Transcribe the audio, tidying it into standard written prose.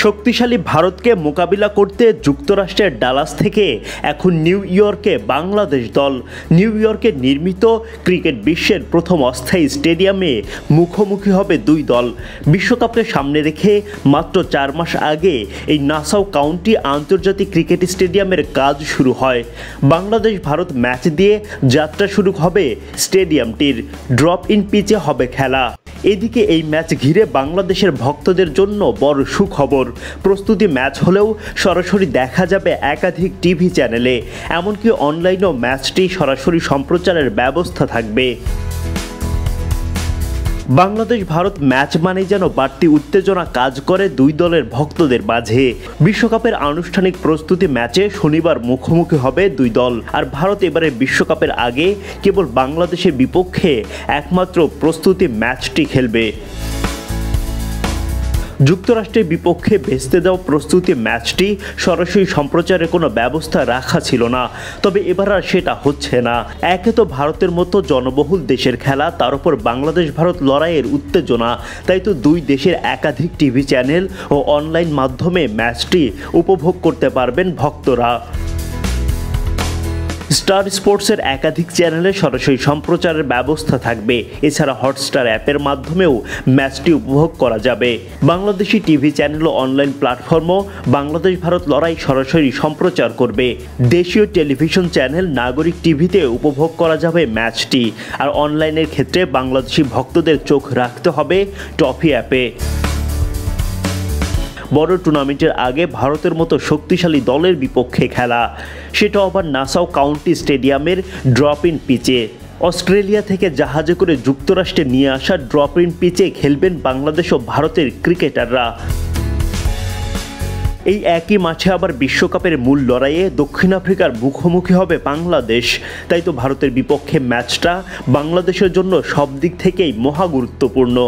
শক্তিশালী ভারতকে মোকাবিলা করতে যুক্তরাষ্ট্রের ডালাস থেকে এখন নিউ ইয়র্কে বাংলাদেশ দল নিউ ইয়র্কে নির্মিত ক্রিকেট বিশ্বের প্রথম অস্থায়ী স্টেডিয়ামে মুখোমুখি হবে দুই দল। বিশ্বকাপকে সামনে রেখে মাত্র 4 মাস আগে এই নাসাউ কাউন্টি আন্তর্জাতিক ক্রিকেট স্টেডিয়ামের কাজ শুরু হয়। বাংলাদেশ ভারত ম্যাচ দিয়ে যাত্রা শুরু হবে স্টেডিয়ামটির। ড্রপ ইন পিচে হবে খেলা। এদিকে এই ম্যাচ ঘিরে বাংলাদেশের ভক্তদের জন্য বড় সুখবর। প্রস্তুতি ম্যাচ হলেও সরাসরি দেখা যাবে একাধিক টিভি চ্যানেলে, এমনকি অনলাইনেও ম্যাচটি সরাসরি সম্প্রচারের ব্যবস্থা থাকবে। বাংলাদেশ ভারত ম্যাচ মানে যেন বাড়তি উত্তেজনা কাজ করে দুই দলের ভক্তদের মাঝে। বিশ্বকাপের আনুষ্ঠানিক প্রস্তুতি ম্যাচে শনিবার মুখোমুখি হবে দুই দল। আর ভারত এবারে বিশ্বকাপের আগে কেবল বাংলাদেশের বিপক্ষে একমাত্র প্রস্তুতি ম্যাচটি খেলবে। যুক্তরাষ্ট্রের বিপক্ষে ভেস্তে দেওয়া প্রস্তুতি ম্যাচটি সরাসরি সম্প্রচারের কোনো ব্যবস্থা রাখা ছিল না, তবে এবার আর সেটা হচ্ছে না। একে তো ভারতের মতো জনবহুল দেশের খেলা, তার উপর বাংলাদেশ ভারত লড়াইয়ের উত্তেজনা, তাই তো দুই দেশের একাধিক টিভি চ্যানেল ও অনলাইন মাধ্যমে ম্যাচটি উপভোগ করতে পারবেন ভক্তরা। স্টার স্পোর্টসের একাধিক চ্যানেলে সরাসরি সম্প্রচারের ব্যবস্থা থাকবে। এছাড়া হটস্টার অ্যাপের মাধ্যমেও ম্যাচটি উপভোগ করা যাবে। বাংলাদেশি টিভি চ্যানেল ও অনলাইন প্ল্যাটফর্মও বাংলাদেশ ভারত লড়াই সরাসরি সম্প্রচার করবে। দেশীয় টেলিভিশন চ্যানেল নাগরিক টিভিতে উপভোগ করা যাবে ম্যাচটি। আর অনলাইনের ক্ষেত্রে বাংলাদেশি ভক্তদের চোখ রাখতে হবে টফি অ্যাপে। বড় টুর্নামেন্টের আগে ভারতের মতো শক্তিশালী দলের বিপক্ষে খেলা, সেটা আবার নাসাউ কাউন্টি স্টেডিয়ামের ড্রপ ইন পিচে। অস্ট্রেলিয়া থেকে জাহাজে করে যুক্তরাষ্ট্রে নিয়ে আসা ড্রপ ইন পিচে খেলবেন বাংলাদেশ ও ভারতের ক্রিকেটাররা। এই একই মাঠে আবার বিশ্বকাপের মূল লড়াইয়ে দক্ষিণ আফ্রিকার মুখোমুখি হবে বাংলাদেশ। তাই তো ভারতের বিপক্ষে ম্যাচটা বাংলাদেশের জন্য সব দিক থেকেই মহা গুরুত্বপূর্ণ।